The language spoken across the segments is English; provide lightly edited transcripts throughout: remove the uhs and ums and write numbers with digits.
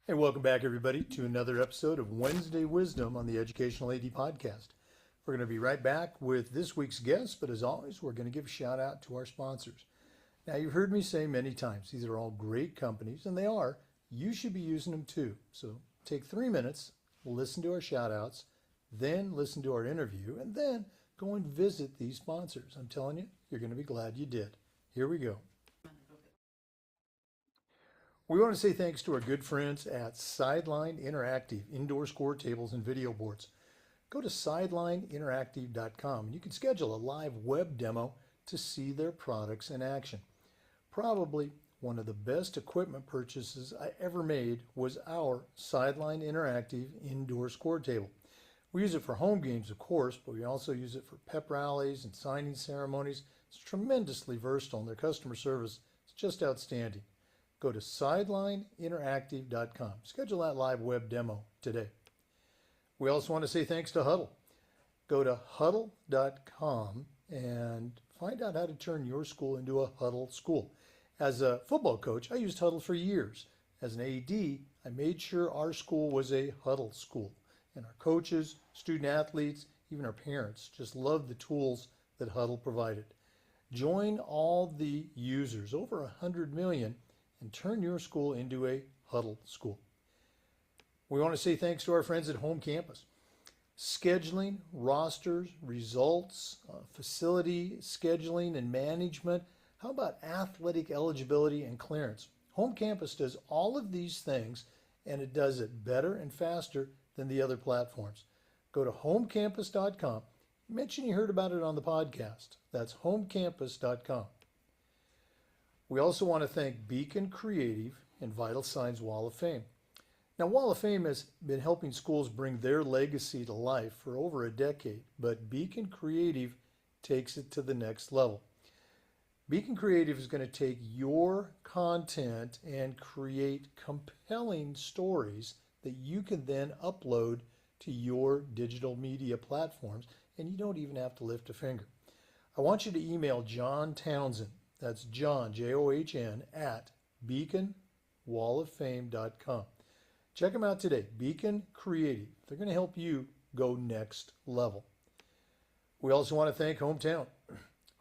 Hey, welcome back, everybody, to another episode of Wednesday Wisdom on the Educational AD Podcast. We're going to be right back with this week's guest, but as always, we're going to give a shout out to our sponsors. Now, you've heard me say many times, these are all great companies, and they are. You should be using them too. So take 3 minutes, listen to our shout outs, then listen to our interview, and then go and visit these sponsors. I'm telling you, you're going to be glad you did. Here we go. We want to say thanks to our good friends at Sideline Interactive Indoor Score Tables and Video Boards. Go to sidelineinteractive.com and you can schedule a live web demo to see their products in action. Probably one of the best equipment purchases I ever made was our Sideline Interactive Indoor Score Table. We use it for home games, of course, but we also use it for pep rallies and signing ceremonies. It's tremendously versatile, and their customer service is just outstanding. Go to sidelineinteractive.com. Schedule that live web demo today. We also want to say thanks to Huddle. Go to huddle.com and find out how to turn your school into a Huddle school. As a football coach, I used Huddle for years. As an AD, I made sure our school was a Huddle school. And our coaches, student athletes, even our parents just loved the tools that Huddle provided. Join all the users, over 100 million, and turn your school into a Huddle school. We want to say thanks to our friends at Home Campus. Scheduling, rosters, results, facility scheduling and management. How about athletic eligibility and clearance? Home Campus does all of these things, and it does it better and faster than the other platforms. Go to homecampus.com. Mention you heard about it on the podcast. That's homecampus.com. We also want to thank Beacon Creative and Vital Signs Wall of Fame. Now, Wall of Fame has been helping schools bring their legacy to life for over a decade, but Beacon Creative takes it to the next level. Beacon Creative is going to take your content and create compelling stories that you can then upload to your digital media platforms, and you don't even have to lift a finger. I want you to email John Townsend. That's John, John, at beaconwalloffame.com. Check them out today. Beacon Creative. They're going to help you go next level. We also want to thank Hometown.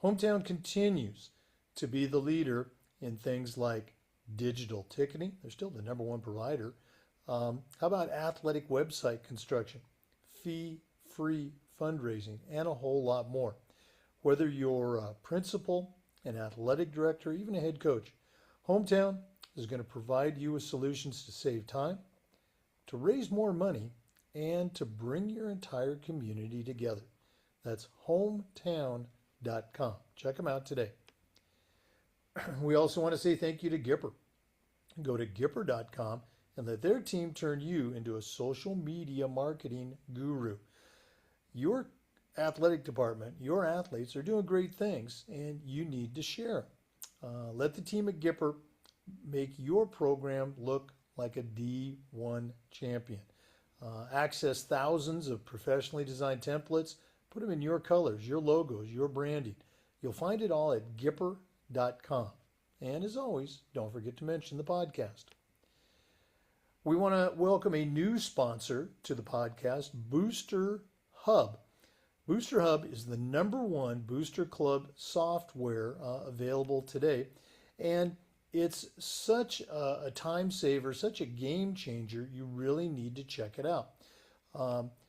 Hometown continues to be the leader in things like digital ticketing. They're still the number one provider. How about athletic website construction, fee-free fundraising, and a whole lot more. Whether you're a principal, an athletic director, even a head coach, Hometown is going to provide you with solutions to save time, to raise more money, and to bring your entire community together. That's hometown.com. Check them out today. We also want to say thank you to Gipper. Go to gipper.com and let their team turn you into a social media marketing guru. Your athletic department, your athletes are doing great things, and you need to share. Let the team at Gipper make your program look like a D1 champion. Access thousands of professionally designed templates, put them in your colors, your logos, your branding. You'll find it all at gipper.com. And as always, don't forget to mention the podcast. We want to welcome a new sponsor to the podcast, Booster Hub. Booster Hub is the #1 Booster Club software available today, and it's such a time saver, such a game changer, you really need to check it out.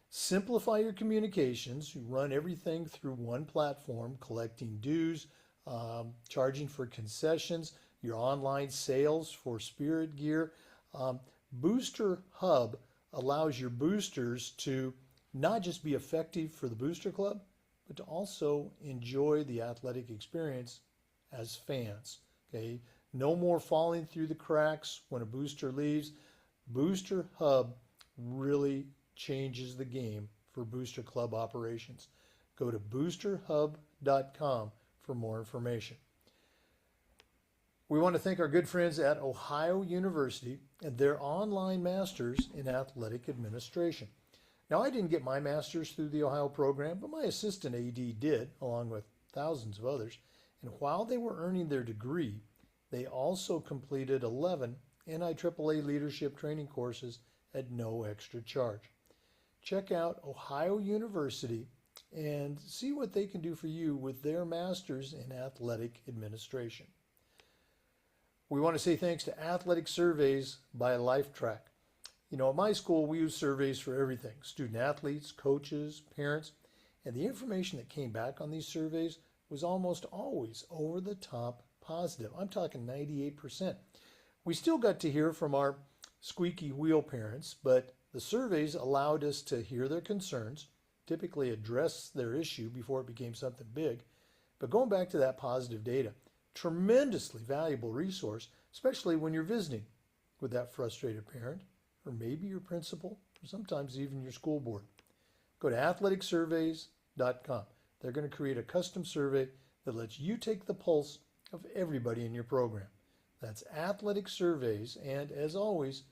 Simplify your communications. You run everything through one platform, collecting dues, charging for concessions, your online sales for spirit gear. Booster Hub allows your boosters to not just be effective for the Booster Club, but to also enjoy the athletic experience as fans. Okay, no more falling through the cracks when a booster leaves. Booster Hub really changes the game for Booster Club operations. Go to boosterhub.com for more information. We want to thank our good friends at Ohio University and their online masters in athletic administration. Now, I didn't get my master's through the Ohio program, but my assistant AD did, along with thousands of others. And while they were earning their degree, they also completed 11 NIAAA leadership training courses at no extra charge. Check out Ohio University and see what they can do for you with their master's in athletic administration. We want to say thanks to Athletic Surveys by LifeTrack. At my school, we use surveys for everything: student athletes, coaches, parents, and the information that came back on these surveys was almost always over the top positive. I'm talking 98%. We still got to hear from our squeaky wheel parents, but the surveys allowed us to hear their concerns, typically address their issue before it became something big. But going back to that positive data, tremendously valuable resource, especially when you're visiting with that frustrated parent, or maybe your principal, or sometimes even your school board. Go to athleticsurveys.com. They're going to create a custom survey that lets you take the pulse of everybody in your program. That's Athletic Surveys, and as always,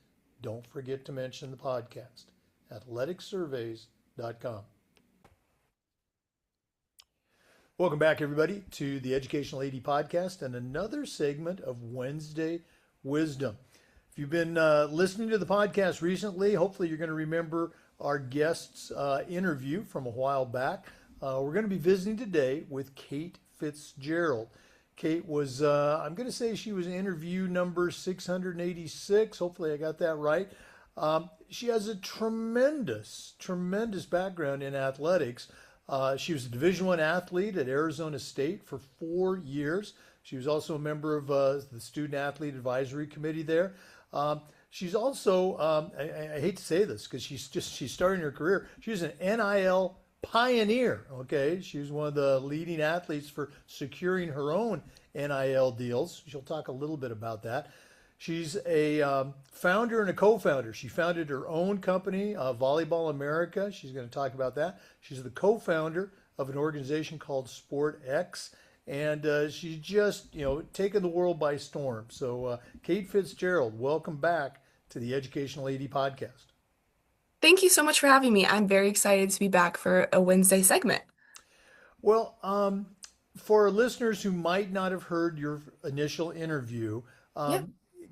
don't forget to mention the podcast, athleticsurveys.com. Welcome back, everybody, to the Educational AD Podcast and another segment of Wednesday Wisdom. If you've been listening to the podcast recently, hopefully you're going to remember our guest's interview from a while back. We're going to be visiting today with Kate Fitzgerald. Kate was, I'm going to say she was interview number 686. Hopefully I got that right. She has a tremendous background in athletics. She was a Division I athlete at Arizona State for 4 years. She was also a member of the Student Athlete Advisory Committee there. She's also, I hate to say this because she's starting her career. She's an NIL pioneer. Okay, she was one of the leading athletes for securing her own NIL deals. She'll talk a little bit about that. She's a founder and a co-founder. She founded her own company, Volleyball America. She's going to talk about that. She's the co-founder of an organization called SportX, and she's just taken the world by storm. So Kate Fitzgerald, welcome back to the Educational AD Podcast. Thank you so much for having me. I'm very excited to be back for a Wednesday segment. Well, for listeners who might not have heard your initial interview, Yeah.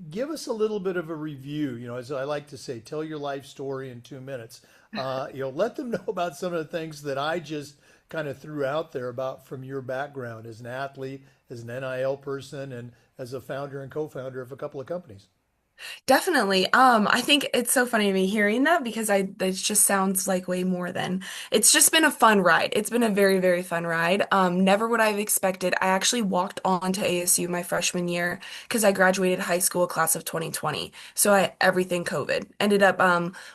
give us a little bit of a review. As I like to say, tell your life story in 2 minutes. Let them know about some of the things that I just kind of threw out there about from your background as an athlete, as an NIL person, and as a founder and co-founder of a couple of companies. Definitely. I think it's so funny to me hearing that because it just sounds like way more than it's just been a fun ride. It's been a very, very fun ride. Never would I have expected. I actually walked on to ASU my freshman year because I graduated high school class of 2020. So everything COVID. Ended up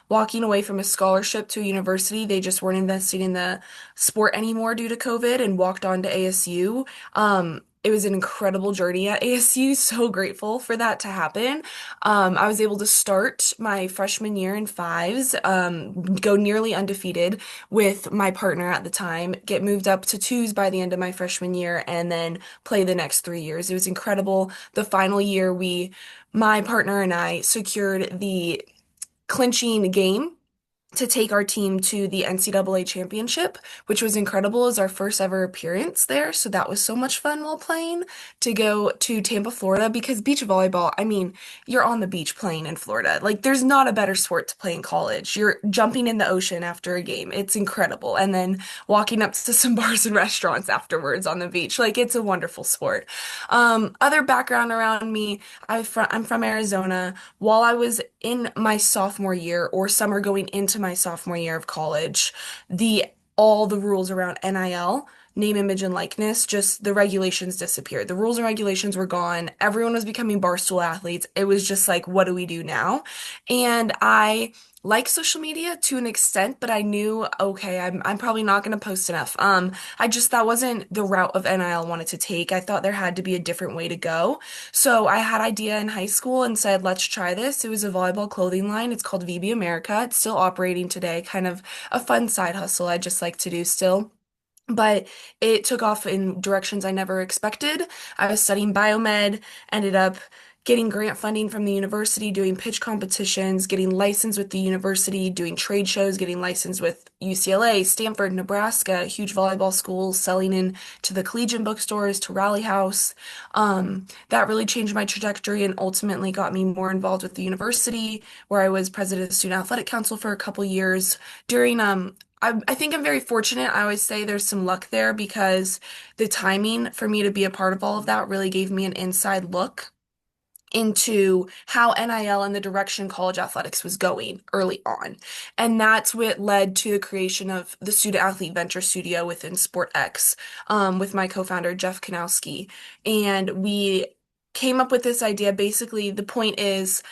walking away from a scholarship to a university. They just weren't investing in the sport anymore due to COVID and walked on to ASU. It was an incredible journey at ASU. So grateful for that to happen. I was able to start my freshman year in fives, go nearly undefeated with my partner at the time, get moved up to twos by the end of my freshman year, and then play the next 3 years. It was incredible. The final year, my partner and I secured the clinching game to take our team to the NCAA championship, which was incredible as our first ever appearance there. So that was so much fun while playing to go to Tampa, Florida, because beach volleyball, I mean, you're on the beach playing in Florida. Like, there's not a better sport to play in college. You're jumping in the ocean after a game. It's incredible. And then walking up to some bars and restaurants afterwards on the beach. Like, it's a wonderful sport. Other background around me, I'm from Arizona. While I was in my sophomore year or summer going into my sophomore year of college, all the rules around NIL, name, image, and likeness, just the regulations disappeared. The rules and regulations were gone. Everyone was becoming barstool athletes. It was just like, what do we do now? And I like social media to an extent, but I knew, okay, I'm probably not going to post enough. That wasn't the route of NIL wanted to take. I thought there had to be a different way to go. So I had idea in high school and said, let's try this. It was a volleyball clothing line. It's called VB America. It's still operating today, kind of a fun side hustle I just like to do still. But it took off in directions I never expected. I was studying biomed, ended up getting grant funding from the university, doing pitch competitions, getting licensed with the university, doing trade shows, getting licensed with UCLA, Stanford, Nebraska, huge volleyball schools, selling in to the collegiate bookstores, to Rally House. That really changed my trajectory and ultimately got me more involved with the university, where I was president of the Student Athletic Council for a couple years. During I think I'm very fortunate. I always say there's some luck there because the timing for me to be a part of all of that really gave me an inside look into how NIL and the direction college athletics was going early on. And that's what led to the creation of the Student Athlete Venture Studio within SportX, with my co-founder, Jeff Kanowski. And we came up with this idea. Basically, the point is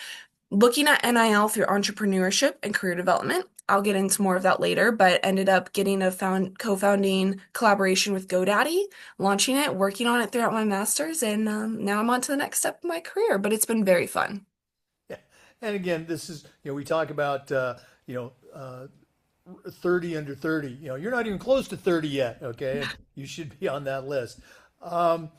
looking at NIL through entrepreneurship and career development. I'll get into more of that later, but ended up getting a co-founding collaboration with GoDaddy, launching it, working on it throughout my master's, and now I'm on to the next step of my career. But it's been very fun. Yeah. And again, this is, we talk about, 30 under 30. You're not even close to 30 yet, okay? And you should be on that list. Um,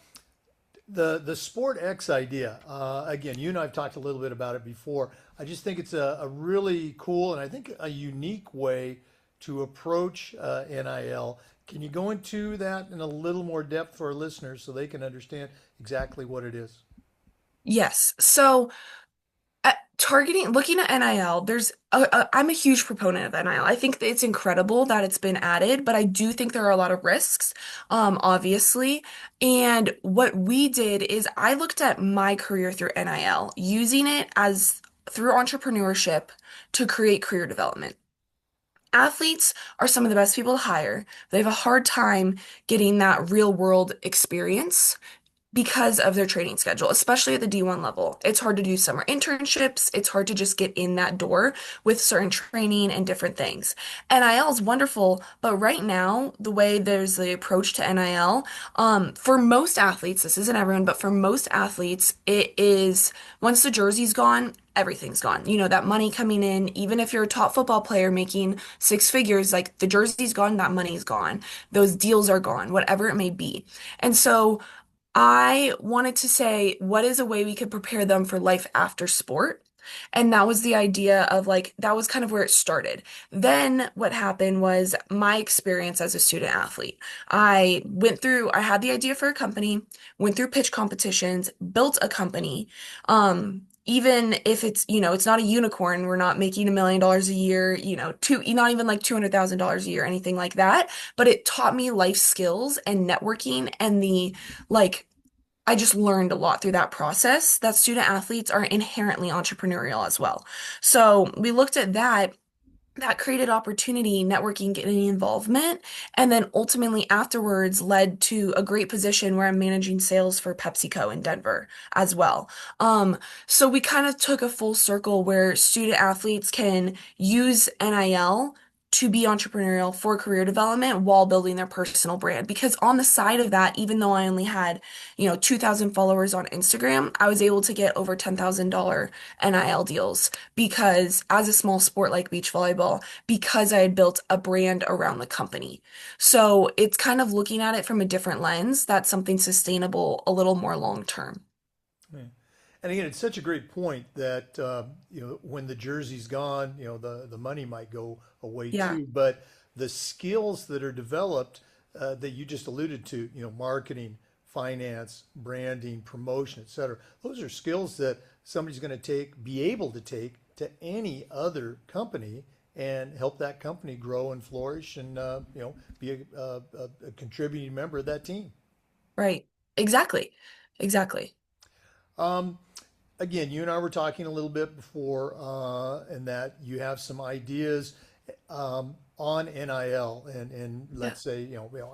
the Sport X idea, again, you and I have talked a little bit about it before. I just think it's a really cool and I think a unique way to approach NIL. Can you go into that in a little more depth for our listeners so they can understand exactly what it is? Yes. So looking at NIL, I'm a huge proponent of NIL. I think that it's incredible that it's been added, but I do think there are a lot of risks, obviously. And what we did is I looked at my career through NIL, using it as through entrepreneurship to create career development. Athletes are some of the best people to hire. They have a hard time getting that real world experience because of their training schedule, especially at the D1 level. It's hard to do summer internships. It's hard to just get in that door with certain training and different things. NIL is wonderful, but right now, the way there's the approach to NIL, for most athletes, this isn't everyone, but for most athletes, it is once the jersey's gone, everything's gone. You know, that money coming in, even if you're a top football player making six figures, like the jersey's gone, that money's gone. Those deals are gone, whatever it may be. And so, I wanted to say, what is a way we could prepare them for life after sport? And that was the idea of like, that was kind of where it started. Then what happened was my experience as a student athlete. I had the idea for a company, went through pitch competitions, built a company. Even if it's not a unicorn, we're not making $1 million a year, not even like $200,000 a year, anything like that. But it taught me life skills and networking and like, I just learned a lot through that process that student athletes are inherently entrepreneurial as well. So we looked at that. That created opportunity, networking, getting involvement, and then ultimately afterwards led to a great position where I'm managing sales for PepsiCo in Denver as well. Um, so we kind of took a full circle where student athletes can use NIL to be entrepreneurial for career development while building their personal brand. Because on the side of that, even though I only had, 2,000 followers on Instagram, I was able to get over $10,000 NIL deals because as a small sport like beach volleyball, because I had built a brand around the company. So it's kind of looking at it from a different lens. That's something sustainable, a little more long term. Yeah. And again, it's such a great point that when the jersey's gone, the money might go away Yeah, too. But the skills that are developed that you just alluded to, marketing, finance, branding, promotion, et cetera, those are skills that somebody's going to be able to take to any other company and help that company grow and flourish and be a contributing member of that team. right. Exactly. Exactly. Um, Again, you and I were talking a little bit before, and that you have some ideas on NIL and Yeah. let's say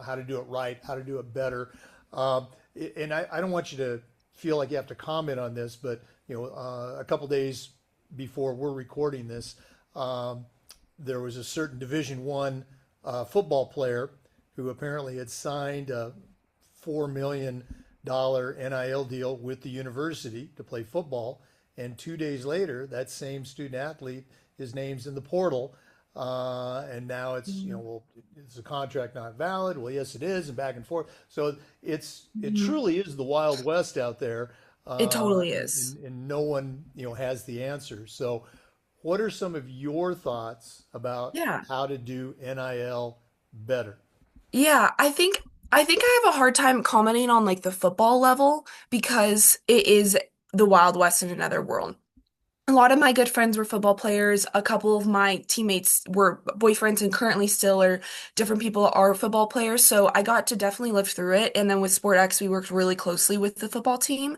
how to do it right, how to do it better. Um, and I don't want you to feel like you have to comment on this, but a couple days before we're recording this, um, there was a certain Division I football player who apparently had signed a $4 million NIL deal with the university to play football. And 2 days later, that same student athlete, his name's in the portal. And now Mhm. well, is the contract not valid? Well, yes, it is, and back and forth. So it Mhm. truly is the Wild West out there. It totally and, is. and no one, has the answer. So, what are some of your thoughts about Yeah. how to do NIL better? Yeah, I think I have a hard time commenting on like the football level because it is the Wild West in another world. A lot of my good friends were football players. A couple of my teammates were boyfriends and currently still are different people are football players. So I got to definitely live through it. And then with SportX, we worked really closely with the football team.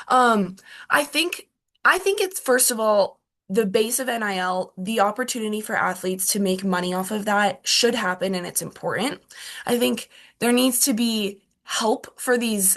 Um, I think I think it's first of all the base of NIL, the opportunity for athletes to make money off of that should happen and it's important. I think there needs to be help for these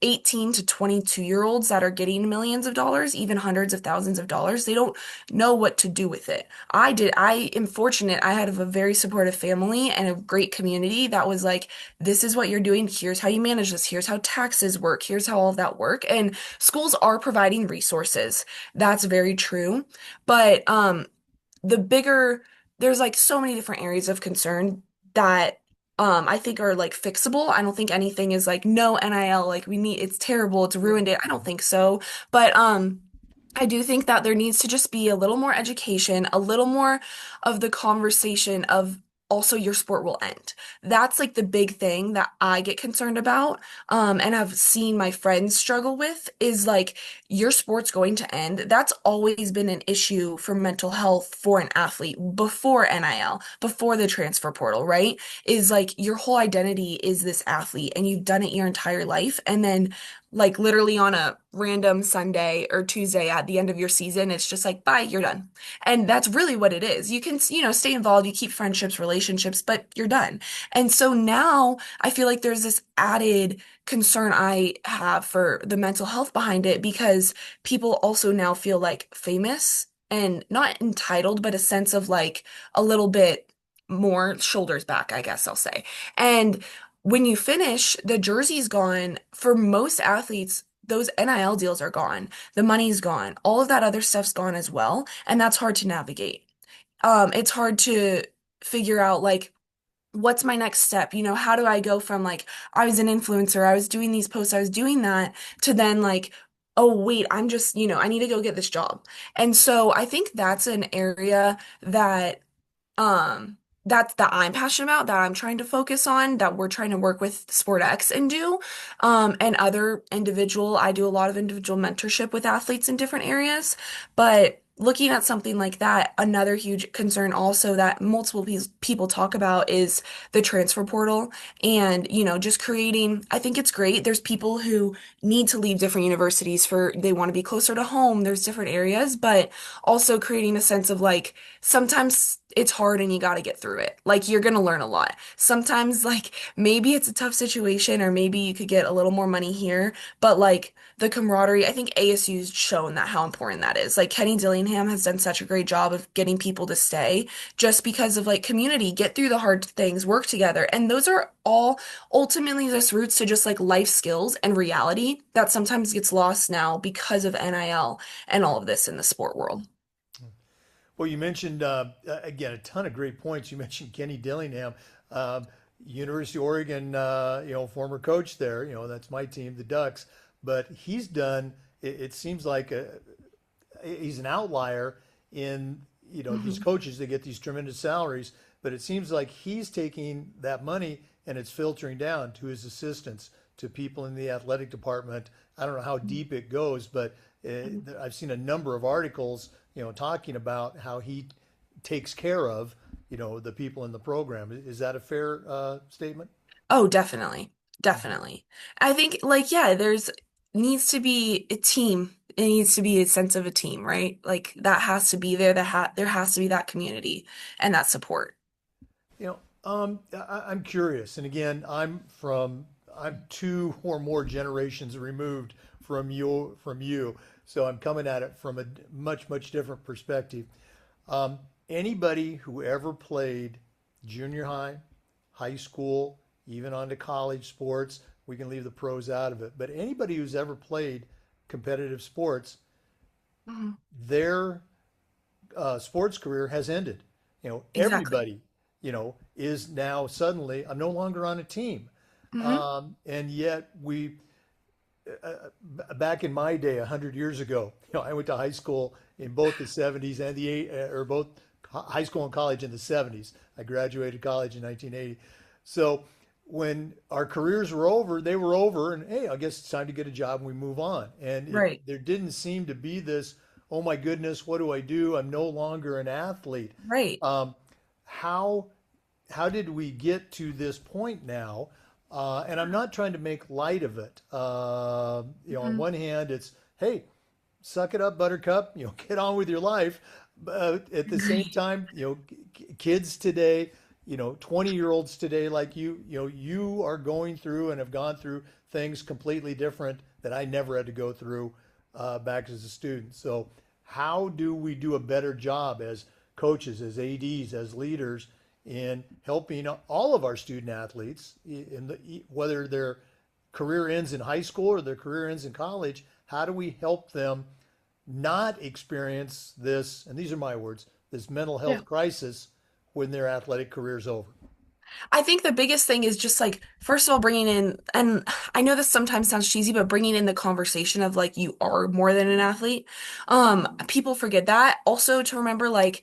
18 to 22-year-olds that are getting millions of dollars, even hundreds of thousands of dollars. They don't know what to do with it. I am fortunate. I had a very supportive family and a great community that was like, this is what you're doing. Here's how you manage this. Here's how taxes work. Here's how all of that work. And schools are providing resources. That's very true. But the bigger, there's like so many different areas of concern that I think are like fixable. I don't think anything is like no NIL, like we need it's terrible, it's ruined it. I don't think so. But I do think that there needs to just be a little more education, a little more of the conversation of also your sport will end. That's like the big thing that I get concerned about, and I've seen my friends struggle with is like your sport's going to end. That's always been an issue for mental health for an athlete before NIL, before the transfer portal, right? Is like your whole identity is this athlete and you've done it your entire life. And then like literally on a random Sunday or Tuesday at the end of your season, it's just like, bye, you're done. And that's really what it is. You can, stay involved, you keep friendships, relationships, but you're done. And so now I feel like there's this added concern I have for the mental health behind it because people also now feel like famous and not entitled, but a sense of like a little bit more shoulders back, I guess I'll say. And when you finish, the jersey's gone. For most athletes, those NIL deals are gone. The money's gone. All of that other stuff's gone as well. And that's hard to navigate. It's hard to figure out like, what's my next step? How do I go from like, I was an influencer, I was doing these posts, I was doing that, to then like, oh, wait, I'm just, I need to go get this job. And so I think that's an area that um that I'm passionate about, that I'm trying to focus on, that we're trying to work with SportX and do. And other individual, I do a lot of individual mentorship with athletes in different areas. But looking at something like that, another huge concern also that multiple people talk about is the transfer portal and, just creating, I think it's great. There's people who need to leave different universities for they want to be closer to home. There's different areas, but also creating a sense of like sometimes it's hard and you got to get through it. Like you're going to learn a lot. Sometimes like maybe it's a tough situation or maybe you could get a little more money here, but like the camaraderie, I think ASU's shown that how important that is. Like Kenny Dillingham has done such a great job of getting people to stay just because of like community, get through the hard things, work together. And those are all ultimately just roots to just like life skills and reality that sometimes gets lost now because of NIL and all of this in the sport world. Well, you mentioned again a ton of great points. You mentioned Kenny Dillingham, um, University of Oregon, former coach there. That's my team, the Ducks. But he's done. It seems like he's an outlier in these Mhm. coaches that get these tremendous salaries. But it seems like he's taking that money and it's filtering down to his assistants, to people in the athletic department. I don't know how deep it goes, but I've seen a number of articles, talking about how he takes care of, the people in the program. Is that a fair statement? Oh, definitely. Mhm. Definitely. I think like yeah, there's needs to be a team. It needs to be a sense of a team, right? Like that has to be there. There has to be that community and that support. I'm curious, and again, I'm two or more generations removed from you, so I'm coming at it from a much different perspective. Um, Anybody who ever played junior high, high school, even on to college sports, we can leave the pros out of it, but anybody who's ever played competitive sports, Mhm. their sports career has ended. Exactly. Everybody, is now suddenly, I'm no longer on a team. Hmm. And yet back in my day, 100 years ago, I went to high school in both the '70s and or both high school and college in the '70s. I graduated college in 1980. So when our careers were over, they were over, and hey, I guess it's time to get a job and we move on. And Right. there didn't seem to be this, oh my goodness, what do I do? I'm no longer an athlete. Right. Um, how how did we get to this point now? And I'm not trying to make light of it. On Mhm. one hand, it's hey, suck it up, Buttercup. Get on with your life. But at the same Right. time, kids today, 20-year-olds today, like you are going through and have gone through things completely different that I never had to go through back as a student. So, how do we do a better job as coaches, as ADs, as leaders in helping all of our student athletes, whether their career ends in high school or their career ends in college? How do we help them not experience this, and these are my words, this mental Yeah. health crisis when their athletic career is over? I think the biggest thing is just like, first of all, bringing in, and I know this sometimes sounds cheesy, but bringing in the conversation of like, you are more than an athlete. People forget that. Also to remember, like,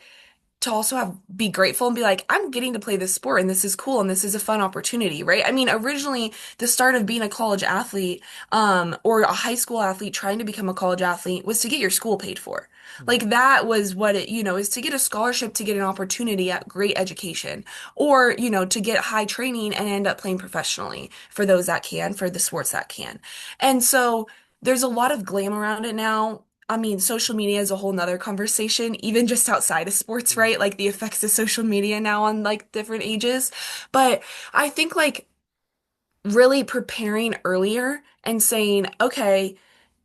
to also have be grateful and be like, I'm getting to play this sport and this is cool and this is a fun opportunity, right? I mean, originally the start of being a college athlete, or a high school athlete trying to become a college athlete was to get your school paid for. Mhm. Like that was what it, is to get a scholarship to get an opportunity at great education, or, to get high training and end up playing professionally for those that can, for the sports that can. And so there's a lot of glam around it now. I mean, social media is a whole nother conversation, even just outside of sports, Mhm. right? Like the effects of social media now on like different ages. But I think like really preparing earlier and saying, okay,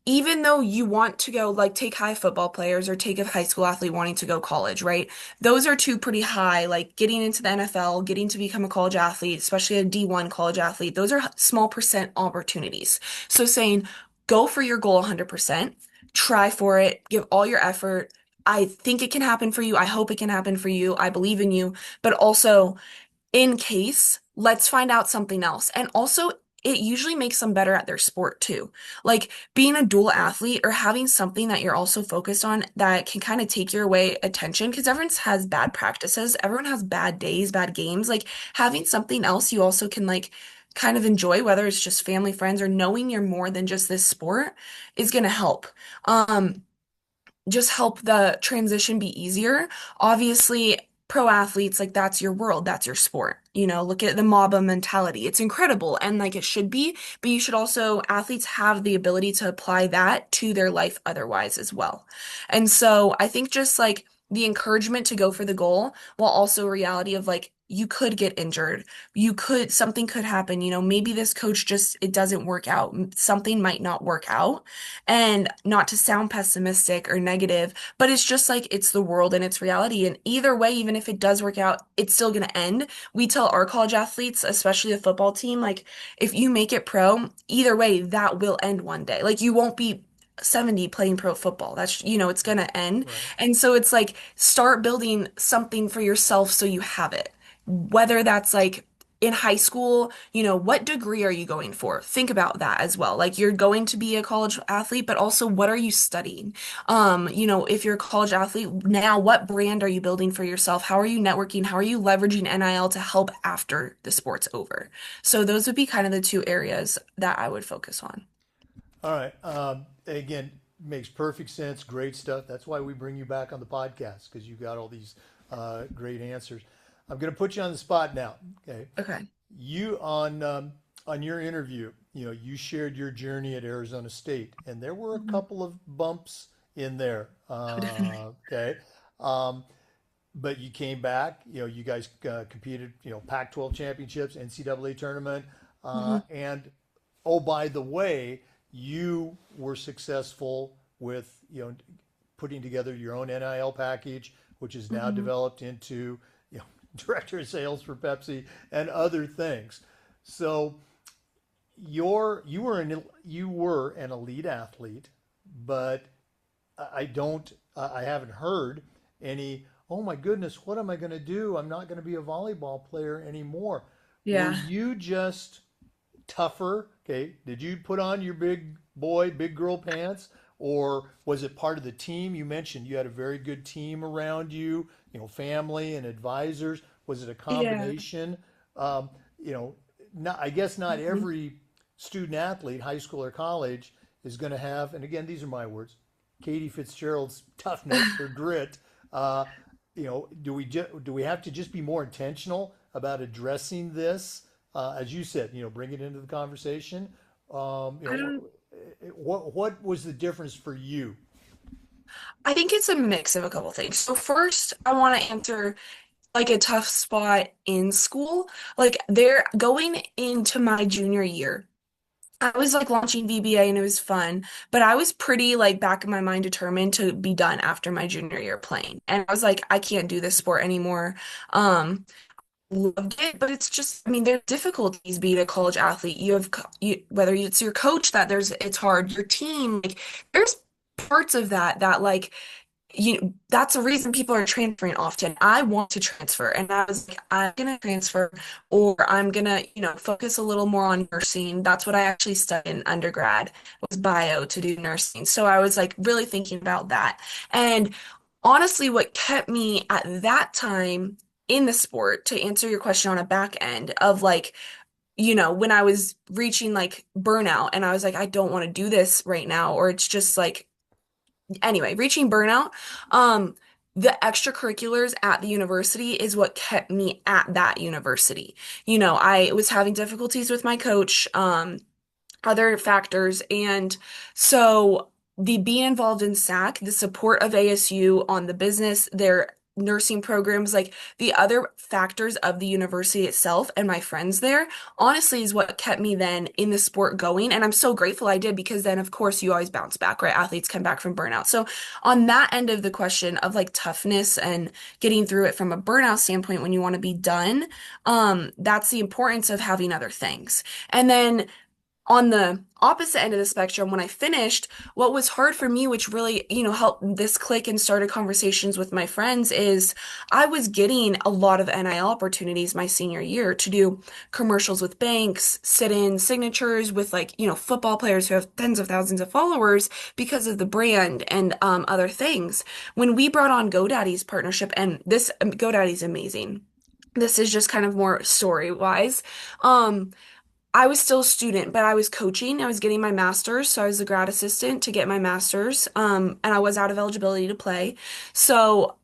even though you want to go like take high football players or take a high school athlete wanting to go college, right? Those are two pretty high, like getting into the NFL, getting to become a college athlete, especially a D1 college athlete. Those are small percent opportunities. So saying go for your goal 100%, try for it, give all your effort. I think it can happen for you. I hope it can happen for you. I believe in you, but also in case, let's find out something else. And also, it usually makes them better at their sport too. Like being a dual athlete or having something that you're also focused on that can kind of take your away attention because everyone has bad practices, everyone has bad days, bad games. Like having something else you also can like kind of enjoy, whether it's just family, friends, or knowing you're more than just this sport is going to help. Um, just help the transition be easier. Obviously, pro athletes, like that's your world, that's your sport. Look at the Mamba mentality. It's incredible and like it should be, but you should also, athletes have the ability to apply that to their life otherwise as well. And so I think just like the encouragement to go for the goal while also reality of like, you could get injured. Something could happen. Maybe this coach just, it doesn't work out. Something might not work out. And not to sound pessimistic or negative, but it's just like it's the world and it's reality. And either way, even if it does work out, it's still going to end. We tell our college athletes, especially the football team, like if you make it pro, either way, that will end one day. Like you won't be 70 playing pro football. That's, it's going to end. Right. And so it's like start building something for yourself so you have it. Whether that's like in high school, what degree are you going for? Think about that as well. Like you're going to be a college athlete, but also what are you studying? If you're a college athlete now, what brand are you building for yourself? How are you networking? How are you leveraging NIL to help after the sport's over? So those would be kind of the two areas that I would focus on. All right. Again, makes perfect sense. Great stuff. That's why we bring you back on the podcast because you got all these great answers. I'm going to put you on the spot now. Okay. Okay. You on your interview, you shared your journey at Arizona State, and there were a Mhm. couple of bumps in there. Oh, definitely. Okay. Um, but you came back. You guys competed. Pac-12 championships, NCAA tournament, Hmm. and oh, by the way, you were successful with putting together your own NIL package, which is now Hmm. developed into director of sales for Pepsi and other things. So you were an elite athlete, but I haven't heard any. Oh my goodness, what am I going to do? I'm not going to be a volleyball player anymore. Were Yeah. you just tougher? Okay, did you put on your big boy, big girl pants, or was it part of the team? You mentioned you had a very good team around you, family and advisors. Was it a Yeah. combination? Um, you know, I guess not Mhm. every student athlete, high school or college, is going to have, and again, these are my words, Katie Fitzgerald's toughness or grit. Uh, do we have to just be more intentional about addressing this, as you said, bring it into the conversation? I don't, What was the difference for you? I think it's a mix of a couple things. So first, I want to answer like a tough spot in school. Like they're going into my junior year. I was like launching VBA and it was fun, but I was pretty like back in my mind determined to be done after my junior year playing. And I was like, I can't do this sport anymore. Loved it, but it's just, I mean, there's difficulties being a college athlete. You have, whether it's your coach that it's hard, your team, like there's parts of that like that's the reason people are transferring often. I want to transfer, and I was like, I'm gonna transfer, or I'm gonna, focus a little more on nursing. That's what I actually studied in undergrad was bio to do nursing. So I was like really thinking about that. And honestly, what kept me at that time in the sport, to answer your question on a back end of like, when I was reaching like burnout and I was like, I don't want to do this right now, or it's just like anyway, reaching burnout, um, the extracurriculars at the university is what kept me at that university. I was having difficulties with my coach, other factors. And so the being involved in SAC, the support of ASU on the business, their nursing programs, like the other factors of the university itself and my friends there, honestly is what kept me then in the sport going. And I'm so grateful I did because then of course you always bounce back, right? Athletes come back from burnout. So on that end of the question of like toughness and getting through it from a burnout standpoint when you want to be done, that's the importance of having other things. And then on the opposite end of the spectrum, when I finished, what was hard for me, which really, helped this click and started conversations with my friends, is I was getting a lot of NIL opportunities my senior year to do commercials with banks, sit-in signatures with like, football players who have tens of thousands of followers because of the brand and other things. When we brought on GoDaddy's partnership, and this GoDaddy's amazing. This is just kind of more story wise. I was still a student, but I was coaching. I was getting my master's, so I was a grad assistant to get my master's. And I was out of eligibility to play. So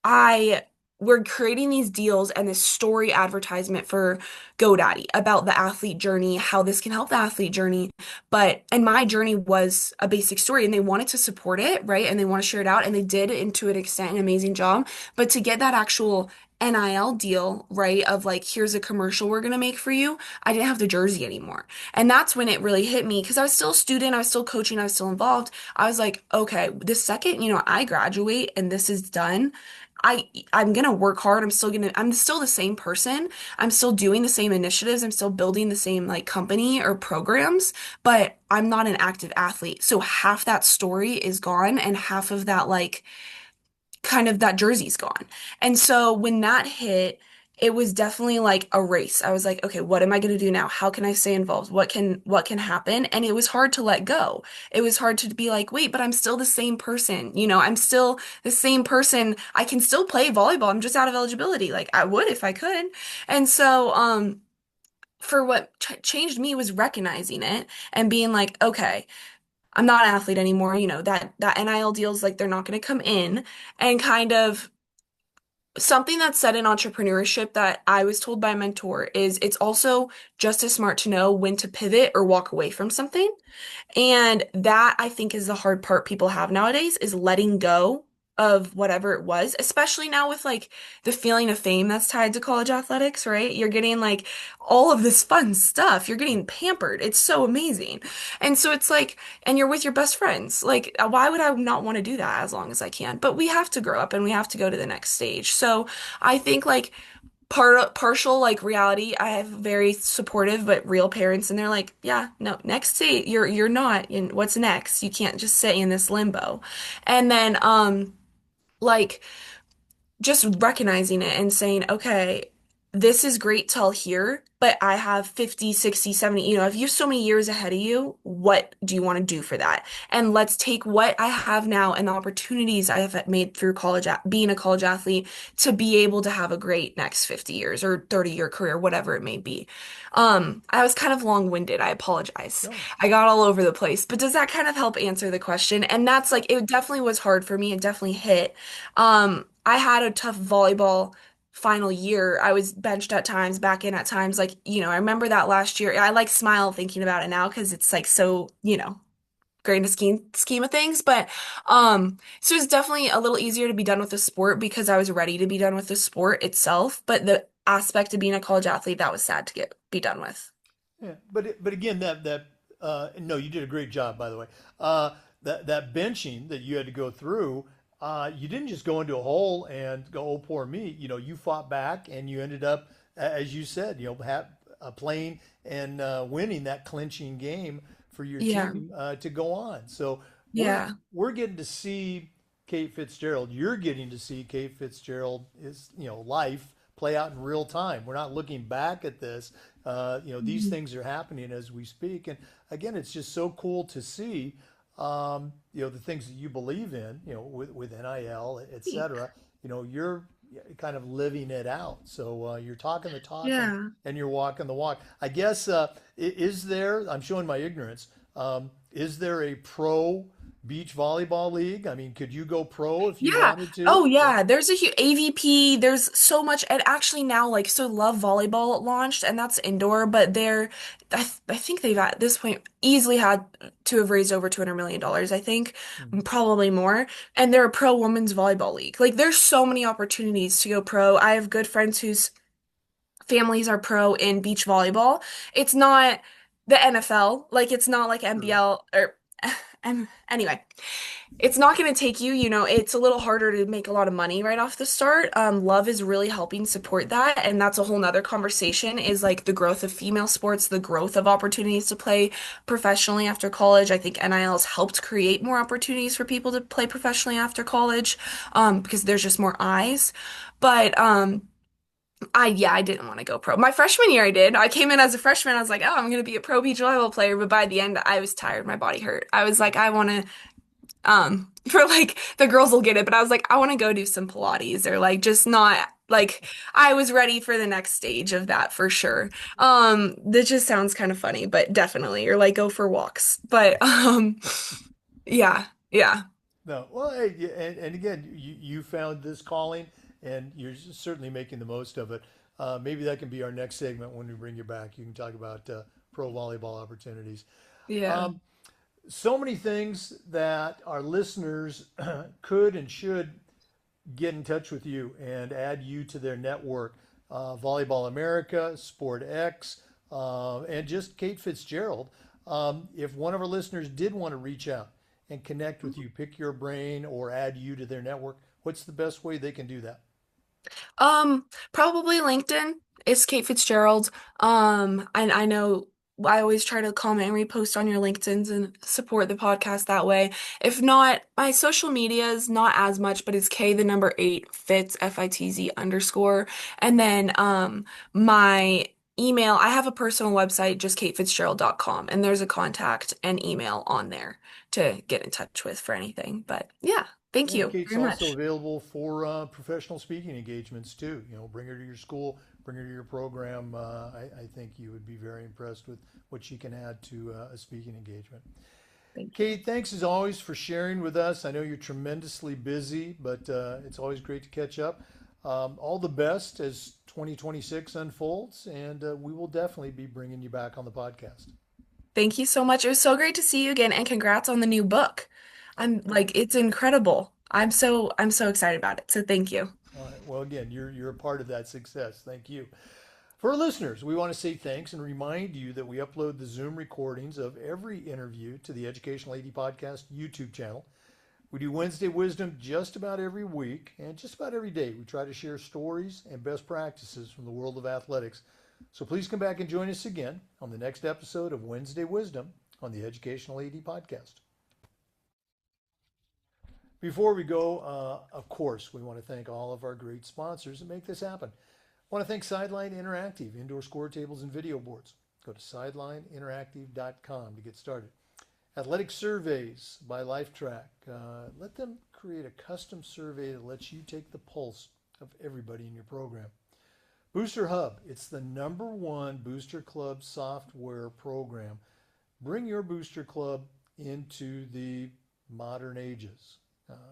I we're creating these deals and this story advertisement for GoDaddy about the athlete journey, how this can help the athlete journey. And my journey was a basic story and they wanted to support it, right? And they want to share it out. And they did, and to an extent, an amazing job. But to get that actual NIL deal, right, of like, here's a commercial we're going to make for you, I didn't have the jersey anymore. And that's when it really hit me because I was still a student, I was still coaching, I was still involved. I was like, okay, the second, I graduate and this is done, I'm gonna work hard. I'm still the same person. I'm still doing the same initiatives. I'm still building the same like company or programs, but I'm not an active athlete. So half that story is gone and half of that like kind of that jersey's gone. And so when that hit, it was definitely like a race. I was like, okay, what am I going to do now? How can I stay involved? What can happen? And it was hard to let go. It was hard to be like, wait, but I'm still the same person. I'm still the same person. I can still play volleyball. I'm just out of eligibility. Like I would if I could. And so for what changed me was recognizing it and being like, okay, I'm not an athlete anymore. That NIL deals like they're not going to come in, and kind of something that's said in entrepreneurship that I was told by a mentor is it's also just as smart to know when to pivot or walk away from something. And that I think is the hard part people have nowadays is letting go of whatever it was, especially now with like the feeling of fame that's tied to college athletics, right? You're getting like all of this fun stuff. You're getting pampered. It's so amazing. And so it's like, and you're with your best friends. Like, why would I not want to do that as long as I can? But we have to grow up and we have to go to the next stage. So I think like partial like reality. I have very supportive but real parents, and they're like, yeah, no, next state, you're not in what's next. You can't just stay in this limbo. And then like just recognizing it and saying, okay, this is great till here, but I have 50, 60, 70, if you have so many years ahead of you, what do you want to do for that? And let's take what I have now and the opportunities I have made through college, being a college athlete to be able to have a great next 50 years or 30-year career, whatever it may be. I was kind of long-winded. I apologize. No. I got all over the place, but does that kind of help answer the question? And that's like, it definitely was hard for me. It definitely hit. I had a tough volleyball final year. I was benched at times, back in at times. Like, I remember that last year. I like smile thinking about it now because it's like so, great in the scheme of things. But so it's definitely a little easier to be done with the sport because I was ready to be done with the sport itself. But the aspect of being a college athlete, that was sad to get be done with. Yeah, but again, no, you did a great job, by the way. That benching that you had to go through, you didn't just go into a hole and go, oh, poor me. You fought back and you ended up, as you said, playing and winning that clinching game for your Yeah. team to go on. So we're Yeah. we're getting to see Kate Fitzgerald. You're getting to see Kate Fitzgerald is life play out in real time. We're not looking back at this. These Mhm. things are happening as we speak. And again, it's just so cool to see, the things that you believe in, with NIL, et cetera. You're kind of living it out. So you're talking the talk Yeah. and you're walking the walk. I guess, is there, I'm showing my ignorance, is there a pro beach volleyball league? I mean, could you go pro if you Yeah. wanted Oh, to? Yeah. yeah. There's a huge AVP. There's so much. And actually now, like, so Love Volleyball launched, and that's indoor, but I think they've at this point easily had to have raised over $200 million, I think, Mhm. probably more. And they're a pro women's volleyball league. Like, there's so many opportunities to go pro. I have good friends whose families are pro in beach volleyball. It's not the NFL, like, it's not like Sure. NBL or. Anyway, it's not going to take you, it's a little harder to make a lot of money right off the start. Love is really helping support that. And that's a whole nother conversation is like the growth of female sports, the growth of opportunities to play professionally after college. I think NIL has helped create more opportunities for people to play professionally after college, because there's just more eyes. But yeah, I didn't want to go pro. My freshman year, I did. I came in as a freshman. I was like, oh, I'm going to be a pro beach volleyball player. But by the end, I was tired. My body hurt. I was like, I want to for like the girls will get it, but I was like, I want to go do some Pilates or like just not like I was ready for the next stage of that for sure. That just sounds kind of funny, but definitely, or like go for walks. But yeah, yeah, No, well, hey, and again, you found this calling, and you're certainly making the most of it. Maybe that can be our next segment when we bring you back. You can talk about pro volleyball opportunities. yeah. Um, so many things that our listeners could and should get in touch with you and add you to their network. Volleyball America, SportX, and just Kate Fitzgerald. If one of our listeners did want to reach out and connect with you, pick your brain, or add you to their network, what's the best way they can do that? Probably LinkedIn. It's Kate Fitzgerald. And I know I always try to comment and repost on your LinkedIn's and support the podcast that way. If not, my social media is not as much, but it's K the number eight Fitz FITZ underscore. And then my email, I have a personal website, just katefitzgerald.com, and there's a contact and email on there to get in touch with for anything. But yeah, thank And you Kate's very also much. available for professional speaking engagements too. Bring her to your school, bring her to your program. I think you would be very impressed with what she can add to a speaking engagement. Thank you. Kate, thanks as always for sharing with us. I know you're tremendously busy, but it's always great to catch up. All the best as 2026 unfolds, and we will definitely be bringing you back on the podcast. Thank you so much. It was so great to see you again and congrats on the new book. Oh, I'm like it's incredible. I'm so excited about it. So thank you. all right. Well, again, you're a part of that success. Thank you. For our listeners, we want to say thanks and remind you that we upload the Zoom recordings of every interview to the Educational AD Podcast YouTube channel. We do Wednesday Wisdom just about every week and just about every day. We try to share stories and best practices from the world of athletics. So please come back and join us again on the next episode of Wednesday Wisdom on the Educational AD Podcast. Before we go, of course, we want to thank all of our great sponsors that make this happen. Want to thank Sideline Interactive, indoor score tables and video boards. Go to sidelineinteractive.com to get started. Athletic surveys by LifeTrack. Let them create a custom survey that lets you take the pulse of everybody in your program. Booster Hub. It's the #1 Booster Club software program. Bring your Booster Club into the modern ages.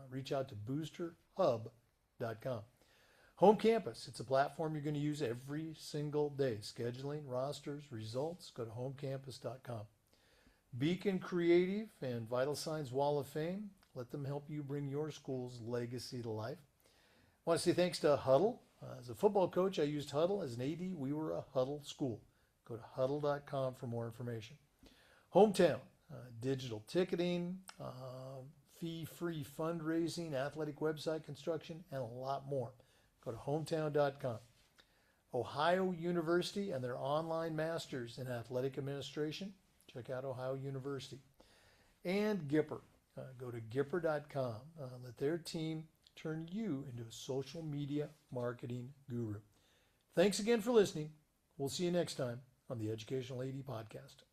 Reach out to boosterhub.com. Home Campus. It's a platform you're going to use every single day. Scheduling, rosters, results. Go to homecampus.com. Beacon Creative and Vital Signs Wall of Fame. Let them help you bring your school's legacy to life. I want to say thanks to Huddle. As a football coach, I used Huddle. As an AD, we were a Huddle school. Go to huddle.com for more information. Hometown. Digital ticketing, fee-free fundraising, athletic website construction, and a lot more. Go to hometown.com. Ohio University and their online masters in athletic administration. Check out Ohio University. And Gipper. Go to gipper.com. Let their team turn you into a social media marketing guru. Thanks again for listening. We'll see you next time on the Educational AD Podcast.